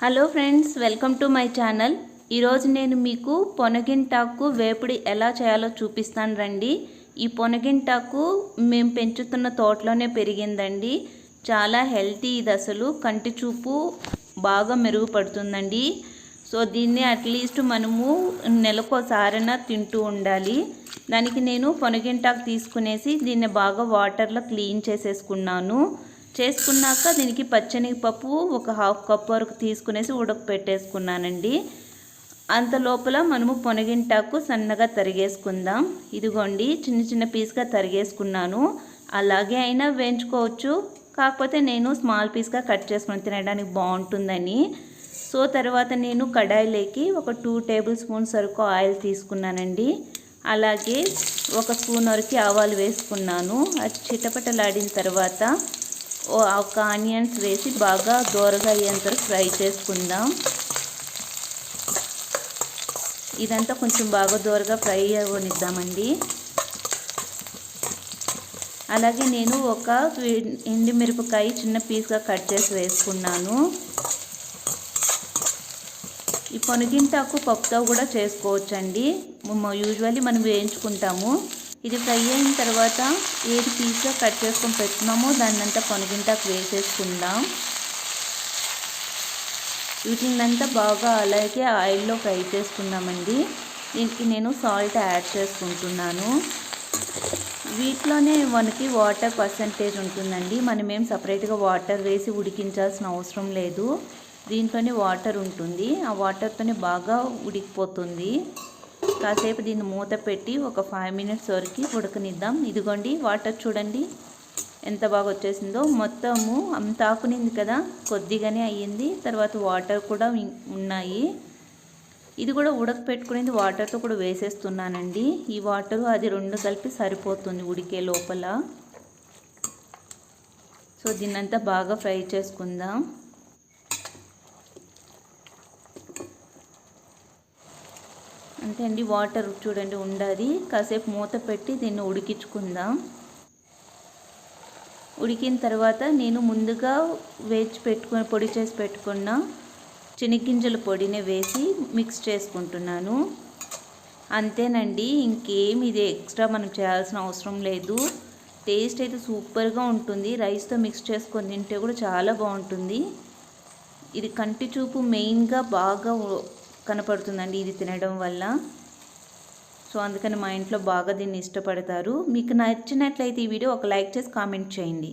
Hello friends, welcome to my channel. ఈరోజు నేను మీకు పొనగింటాకు వేపుడి ఎలా చేయాలో చూపిస్తాను రండి. ఈ పొనగింటాకు మేము పెంచుతున్న తోటలోనే పెరిగిందండి. చాలా హెల్తీ, ఇది అసలు కంటి చూపు బాగా మెరుగుపడుతుందండి. సో దీన్ని అట్లీస్ట్ మనము నెలకోసారైనా తింటూ ఉండాలి. దానికి నేను పొనగింటాకు తీసుకునేసి దీన్ని బాగా వాటర్లో క్లీన్ చేసుకున్నాక దీనికి పచ్చనిపప్పు ఒక హాఫ్ కప్ వరకు తీసుకునేసి ఉడకపెట్టేసుకున్నానండి. అంత లోపల మనము పొనగింటాకు సన్నగా తరిగేసుకుందాం. ఇదిగోండి, చిన్న చిన్న పీస్గా తరిగేసుకున్నాను. అలాగే అయినా వేయించుకోవచ్చు, కాకపోతే నేను స్మాల్ పీస్గా కట్ చేసుకుని తినడానికి బాగుంటుందని. సో తర్వాత నేను కడాయిలోకి ఒక 2 టేబుల్ స్పూన్స్ వరకు ఆయిల్ తీసుకున్నానండి. అలాగే ఒక స్పూన్ వరకు ఆవాలు వేసుకున్నాను. అది చిటపటలాడిన తర్వాత ఒక ఆనియన్స్ వేసి బాగా దోరగా అయ్యేంత ఫ్రై చేసుకుందాం. ఇదంతా కొంచెం బాగా దోరగా ఫ్రై అవ్వనిద్దామండి. అలాగే నేను ఒక ఎండుమిరపకాయ చిన్న పీస్గా కట్ చేసి వేసుకున్నాను. ఈ పొనగింటాకు పప్పుతో కూడా చేసుకోవచ్చండి. యూజువల్లీ మనం వేయించుకుంటాము. ఇది ఫ్రై అయిన తర్వాత ఏది పీస్గా కట్ చేసుకొని పెట్టుకున్నామో దాన్నంతా పొనగింటాకు వేసేసుకుందాం. వీటినంతా బాగా అలాగే ఆయిల్లో ఫ్రై చేసుకుందామండి. దీనికి నేను సాల్ట్ యాడ్ చేసుకుంటున్నాను. వీటిలోనే మనకి వాటర్ పర్సంటేజ్ ఉంటుందండి. మనమేం సపరేట్గా వాటర్ వేసి ఉడికించాల్సిన అవసరం లేదు. దీంట్లోనే వాటర్ ఉంటుంది. ఆ వాటర్తోనే బాగా ఉడికిపోతుంది. కాసేపు దీన్ని మూత పెట్టి ఒక 5 మినిట్స్ వరకు ఉడకనిద్దాం. ఇదిగోండి, వాటర్ చూడండి ఎంత బాగా వచ్చేసిందో. మొత్తము అంత ఆకునింది కదా, కొద్దిగానే అయ్యింది. తర్వాత వాటర్ కూడా ఉన్నాయి. ఇది కూడా ఉడకపెట్టుకునేది వాటర్తో కూడా వేసేస్తున్నానండి. ఈ వాటర్ అది రెండు కలిపి సరిపోతుంది ఉడికే లోపల. సో దీన్నంతా బాగా ఫ్రై చేసుకుందాం. అంతే అండి, వాటర్ చూడండి ఉండాలి. కాసేపు మూత పెట్టి దీన్ని ఉడికించుకుందాం. ఉడికిన తర్వాత నేను ముందుగా పొడి చేసి పెట్టుకున్న శనగగింజల పొడిని వేసి మిక్స్ చేసుకుంటున్నాను. అంతేనండి, ఇంకేం ఇది ఎక్స్ట్రా మనం చేయాల్సిన అవసరం లేదు. టేస్ట్ అయితే సూపర్గా ఉంటుంది. రైస్తో మిక్స్ చేసుకొని తింటే కూడా చాలా బాగుంటుంది. ఇది కంటి చూపు మెయిన్గా బాగా కనపడుతుందండి ఇది తినడం వల్ల. సో అందుకని మా ఇంట్లో బాగా దీన్ని ఇష్టపడతారు. మీకు నచ్చినట్లయితే ఈ వీడియో ఒక లైక్ చేసి కామెంట్ చేయండి.